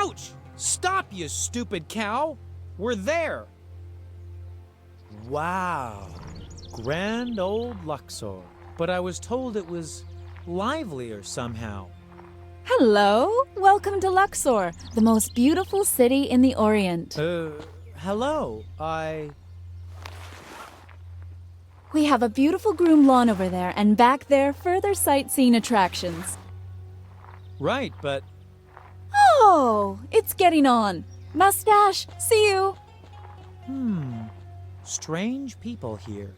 Ouch! Stop, you stupid cow! We're there! Wow. Grand old Luxor. But I was told it was livelier somehow. Hello! Welcome to Luxor, the most beautiful city in the Orient. Hello. We have a beautiful groom lawn over there, and back there, further sightseeing attractions. Right, but... Oh, it's getting on. Mustache, see you. Strange people here.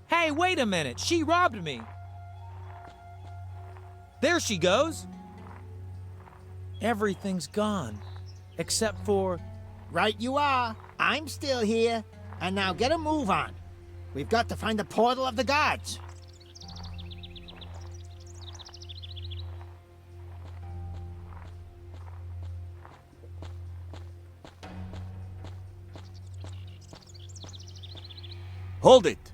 Hey, wait a minute! She robbed me! There she goes! Everything's gone. Except for... Right you are. I'm still here. And now get a move on. We've got to find the portal of the gods. Hold it!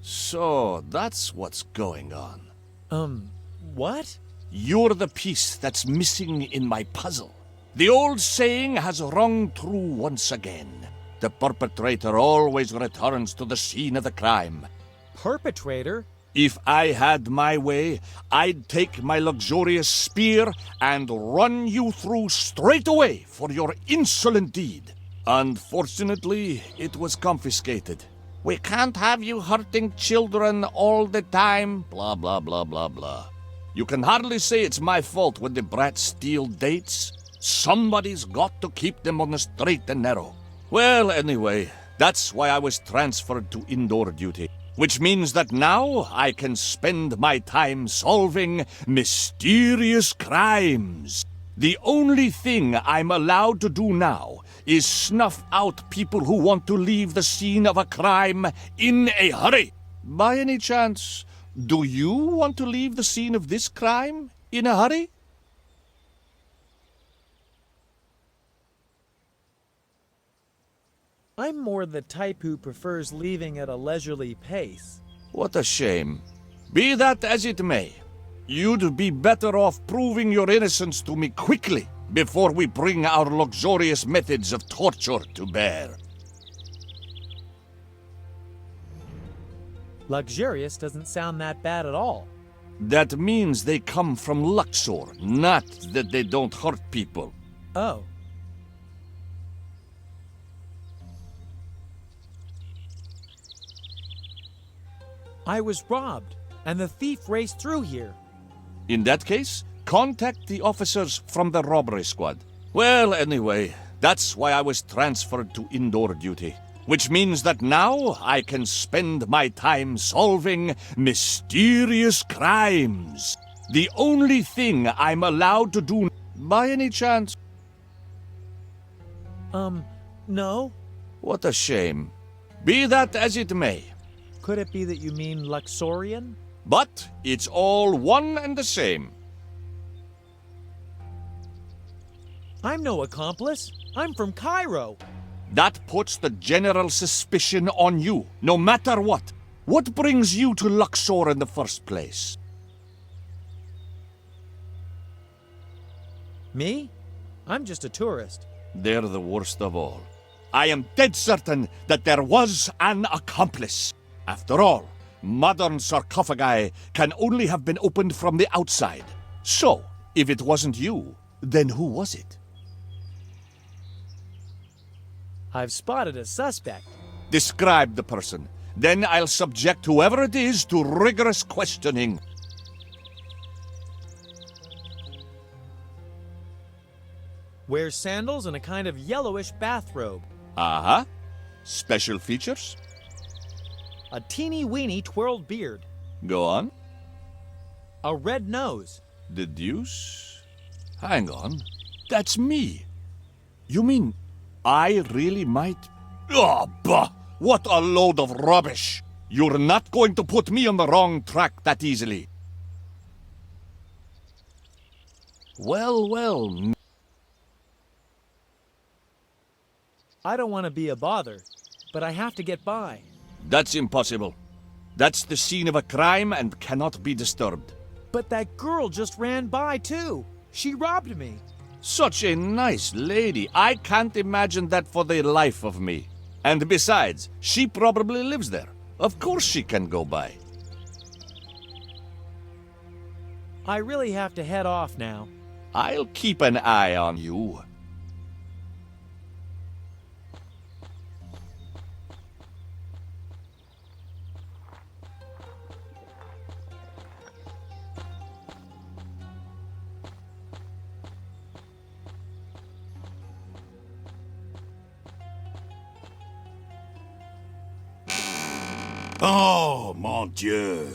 So, that's what's going on. What? You're the piece that's missing in my puzzle. The old saying has rung true once again. The perpetrator always returns to the scene of the crime. Perpetrator? If I had my way, I'd take my luxurious spear and run you through straight away for your insolent deed. Unfortunately, it was confiscated. We can't have you hurting children all the time, blah, blah, blah, blah, blah. You can hardly say it's my fault when the brats steal dates. Somebody's got to keep them on the straight and narrow. Well, anyway, that's why I was transferred to indoor duty. Which means that now I can spend my time solving mysterious crimes. The only thing I'm allowed to do now is snuff out people who want to leave the scene of a crime in a hurry. By any chance, do you want to leave the scene of this crime in a hurry? I'm more the type who prefers leaving at a leisurely pace. What a shame. Be that as it may, you'd be better off proving your innocence to me quickly before we bring our luxurious methods of torture to bear. Luxurious doesn't sound that bad at all. That means they come from Luxor, not that they don't hurt people. Oh. I was robbed, and the thief raced through here. In that case, contact the officers from the robbery squad. Well, anyway, that's why I was transferred to indoor duty. Which means that now I can spend my time solving mysterious crimes. The only thing I'm allowed to do... By any chance... No? What a shame. Be that as it may. Could it be that you mean Luxorian? But it's all one and the same. I'm no accomplice. I'm from Cairo. That puts the general suspicion on you, no matter what. What brings you to Luxor in the first place? Me? I'm just a tourist. They're the worst of all. I am dead certain that there was an accomplice. After all, modern sarcophagi can only have been opened from the outside. So, if it wasn't you, then who was it? I've spotted a suspect. Describe the person. Then I'll subject whoever it is to rigorous questioning. Wears sandals and a kind of yellowish bathrobe. Uh-huh. Special features? A teeny-weeny twirled beard. Go on. A red nose. The deuce? Hang on. That's me. You mean I really might... Oh, bah! What a load of rubbish! You're not going to put me on the wrong track that easily. Well... I don't want to be a bother, but I have to get by. That's impossible. That's the scene of a crime and cannot be disturbed. But that girl just ran by, too. She robbed me. Such a nice lady. I can't imagine that for the life of me. And besides, she probably lives there. Of course she can go by. I really have to head off now. I'll keep an eye on you. Oh, mon Dieu.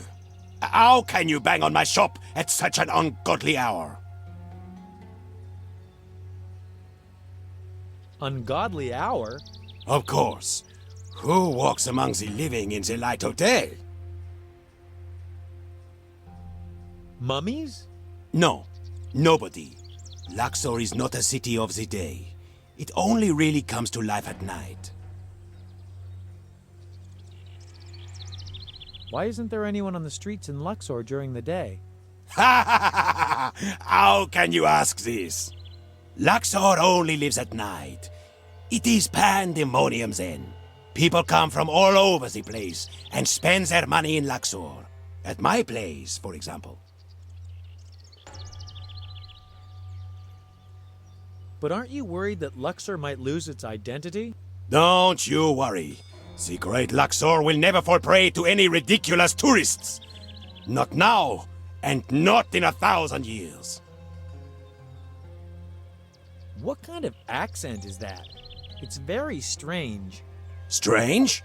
How can you bang on my shop at such an ungodly hour? Ungodly hour? Of course. Who walks among the living in the light of day? Mummies? No, nobody. Luxor is not a city of the day. It only really comes to life at night. Why isn't there anyone on the streets in Luxor during the day? How can you ask this? Luxor only lives at night. It is pandemonium then. People come from all over the place and spend their money in Luxor. At my place, for example. But aren't you worried that Luxor might lose its identity? Don't you worry. The great Luxor will never fall prey to any ridiculous tourists. Not now, and not in 1,000 years. What kind of accent is that? It's very strange. Strange?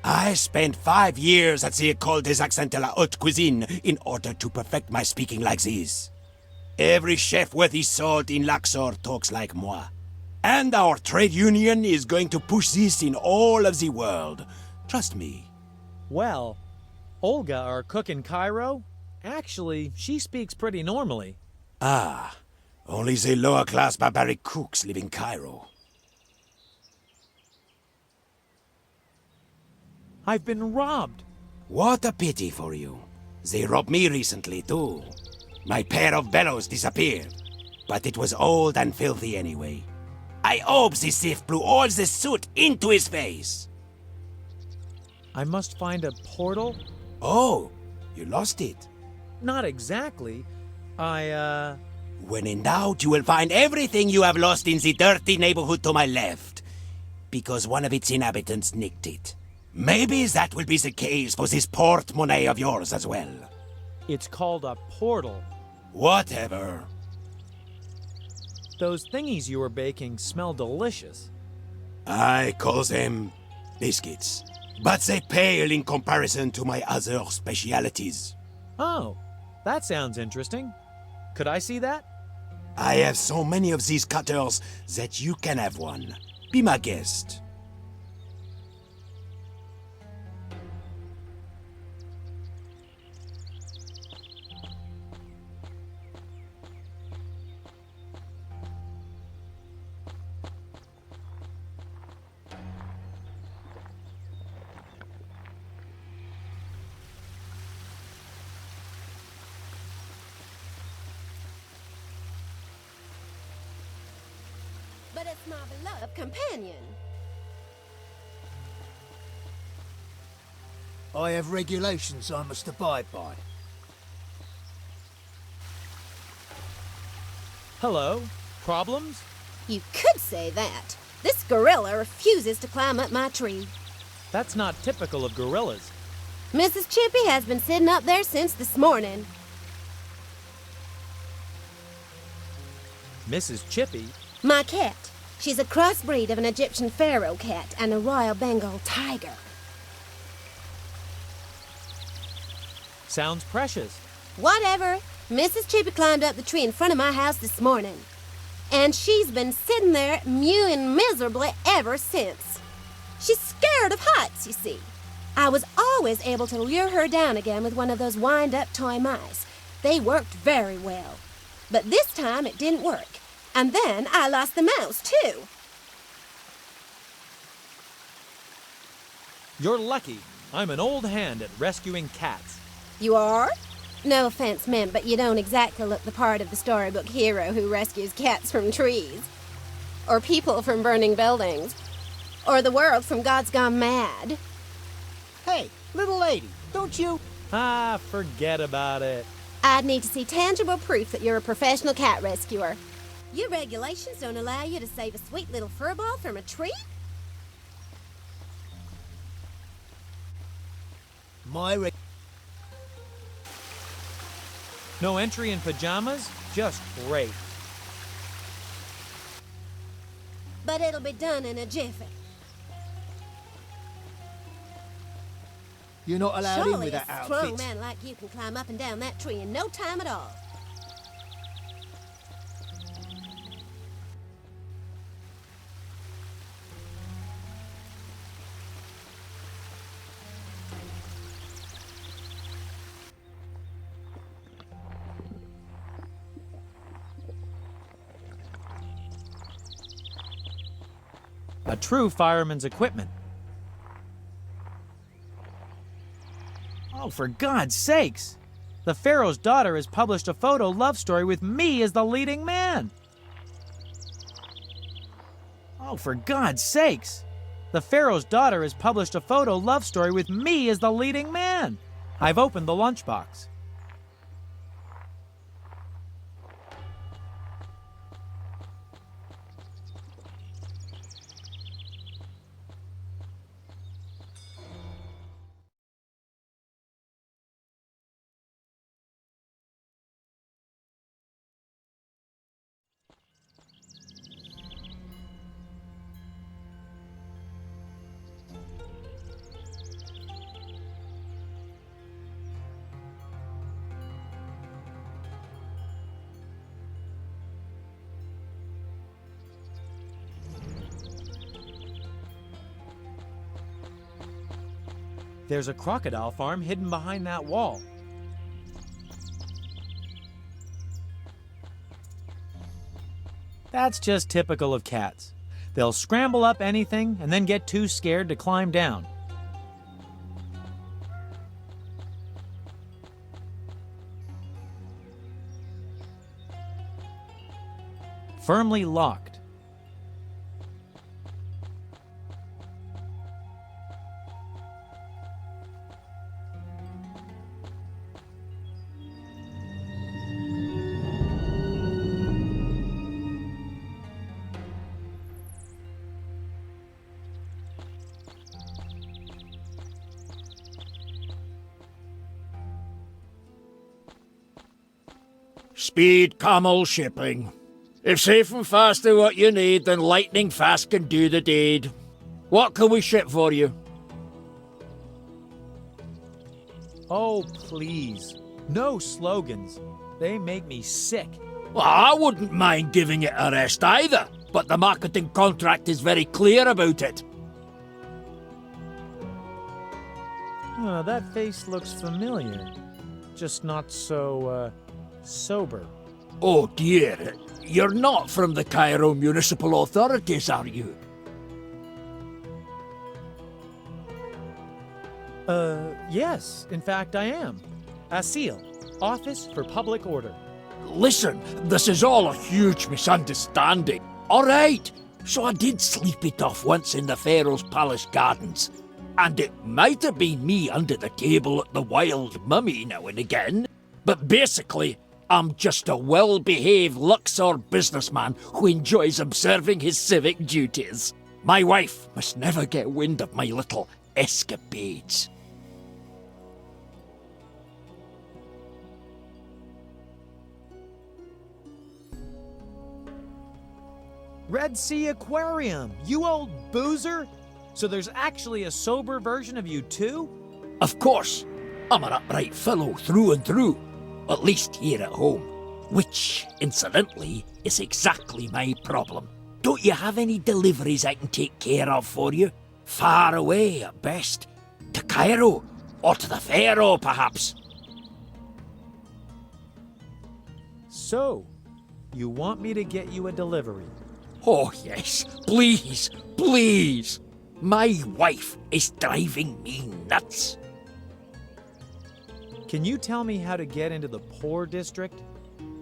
I spent 5 years at the École des Accents de la Haute Cuisine in order to perfect my speaking like this. Every chef worth his salt in Luxor talks like moi. And our trade union is going to push this in all of the world. Trust me. Well, Olga, our cook in Cairo, actually, she speaks pretty normally. Ah, only the lower-class barbaric cooks live in Cairo. I've been robbed. What a pity for you. They robbed me recently, too. My pair of bellows disappeared, but it was old and filthy anyway. I hope the thief blew all the soot into his face. I must find a portal? Oh, you lost it. Not exactly. When in doubt, you will find everything you have lost in the dirty neighborhood to my left, because one of its inhabitants nicked it. Maybe that will be the case for this portemonnaie of yours as well. It's called a portal. Whatever. Those thingies you were baking smell delicious. I call them biscuits, but they pale in comparison to my other specialities. Oh, that sounds interesting. Could I see that? I have so many of these cutters that you can have one. Be my guest. But it's my beloved companion. I have regulations I must abide by. Hello? Problems? You could say that. This gorilla refuses to climb up my tree. That's not typical of gorillas. Mrs. Chippy has been sitting up there since this morning. Mrs. Chippy? My cat. She's a crossbreed of an Egyptian pharaoh cat and a royal Bengal tiger. Sounds precious. Whatever. Mrs. Chippy climbed up the tree in front of my house this morning. And she's been sitting there mewing miserably ever since. She's scared of heights, you see. I was always able to lure her down again with one of those wind-up toy mice. They worked very well. But this time it didn't work. And then I lost the mouse, too. You're lucky. I'm an old hand at rescuing cats. You are? No offense meant, but you don't exactly look the part of the storybook hero who rescues cats from trees, or people from burning buildings, or the world from gods gone mad. Hey, little lady, don't you? Ah, forget about it. I'd need to see tangible proof that you're a professional cat rescuer. Your regulations don't allow you to save a sweet little furball from a tree? No entry in pajamas? Just great. But it'll be done in a jiffy. You're not allowed in Surely with a that strong outfit. man like you can climb up and down that tree in no time at all. A true fireman's equipment. Oh, for God's sakes! The Pharaoh's daughter has published a photo love story with me as the leading man. Oh, for God's sakes! The Pharaoh's daughter has published a photo love story with me as the leading man. I've opened the lunchbox. There's a crocodile farm hidden behind that wall. That's just typical of cats. They'll scramble up anything and then get too scared to climb down. Firmly locked. Speed camel shipping. If safe and fast are what you need, then lightning fast can do the deed. What can we ship for you? Oh, please. No slogans. They make me sick. Well, I wouldn't mind giving it a rest either, but the marketing contract is very clear about it. Oh, that face looks familiar. Just not so, sober. Oh dear, you're not from the Cairo Municipal Authorities, are you? Yes. In fact, I am. ASIL, Office for Public Order. Listen, this is all a huge misunderstanding. All right, so I did sleep it off once in the Pharaoh's Palace Gardens. And it might have been me under the table at the Wild Mummy now and again. But basically, I'm just a well-behaved Luxor businessman who enjoys observing his civic duties. My wife must never get wind of my little escapades. Red Sea Aquarium, you old boozer! So there's actually a sober version of you too? Of course, I'm an upright fellow through and through, at least here at home. Which, incidentally, is exactly my problem. Don't you have any deliveries I can take care of for you? Far away, at best. To Cairo, or to the Pharaoh, perhaps. So, you want me to get you a delivery? Oh, yes, please, please. My wife is driving me nuts. Can you tell me how to get into the poor district?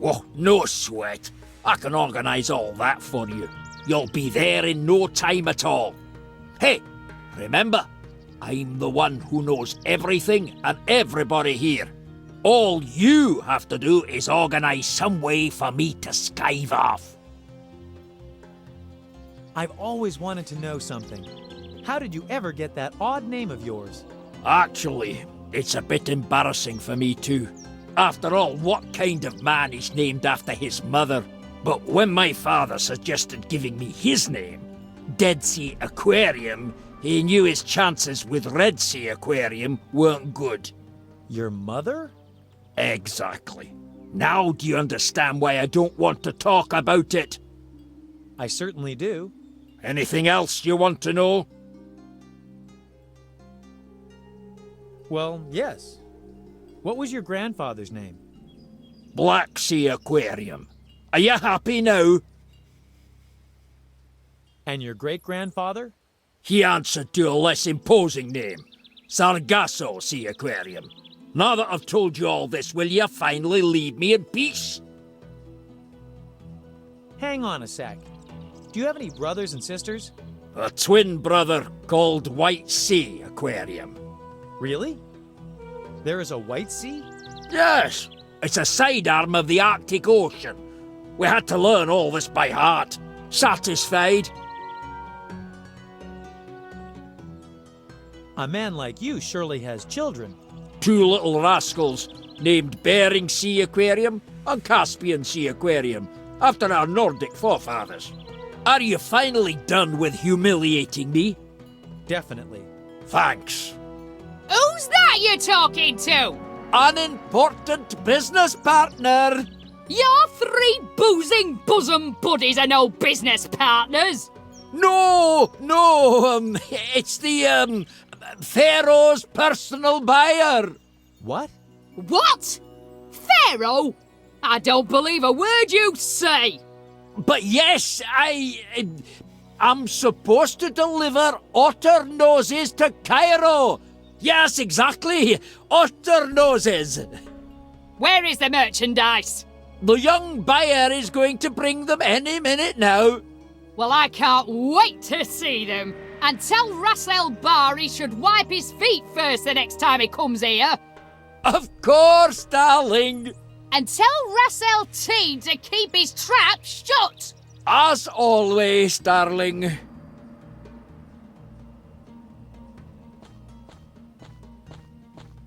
Oh, no sweat. I can organize all that for you. You'll be there in no time at all. Hey, remember, I'm the one who knows everything and everybody here. All you have to do is organize some way for me to skive off. I've always wanted to know something. How did you ever get that odd name of yours? Actually, it's a bit embarrassing for me too. After all, what kind of man is named after his mother? But when my father suggested giving me his name, Dead Sea Aquarium, he knew his chances with Red Sea Aquarium weren't good. Your mother? Exactly. Now do you understand why I don't want to talk about it? I certainly do. Anything else you want to know? Well, yes. What was your grandfather's name? Black Sea Aquarium. Are you happy now? And your great-grandfather? He answered to a less imposing name. Sargasso Sea Aquarium. Now that I've told you all this, will you finally leave me in peace? Hang on a sec. Do you have any brothers and sisters? A twin brother called White Sea Aquarium. Really? There is a White Sea? Yes, it's a sidearm of the Arctic Ocean. We had to learn all this by heart. Satisfied? A man like you surely has children. Two little rascals named Bering Sea Aquarium and Caspian Sea Aquarium, after our Nordic forefathers. Are you finally done with humiliating me? Definitely. Thanks. Who's that you're talking to? An important business partner. Your three boozing bosom buddies are no business partners. No, it's the, Pharaoh's personal buyer. What? What? Pharaoh? I don't believe a word you say. But yes, I'm supposed to deliver otter noses to Cairo. Yes, exactly. Otter noses. Where is the merchandise? The young buyer is going to bring them any minute now. Well, I can't wait to see them. And tell Russell Barr he should wipe his feet first the next time he comes here. Of course, darling. And tell Russell T to keep his trap shut. As always, darling.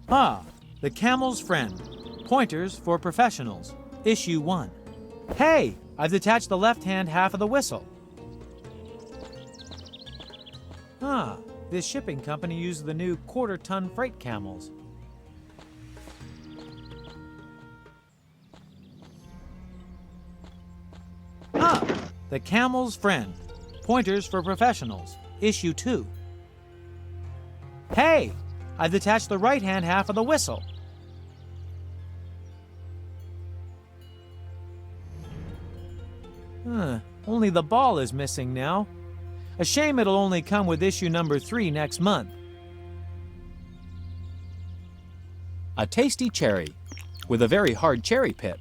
Ah, The Camel's Friend. Pointers for Professionals. Issue 1. Hey, I've detached the left-hand half of the whistle. Ah, this shipping company uses the new quarter-ton freight camels. Ah, The Camel's Friend. Pointers for Professionals. Issue 2. Hey, I've detached the right-hand half of the whistle. Only the ball is missing now. A shame it'll only come with issue number 3 next month. A tasty cherry with a very hard cherry pit.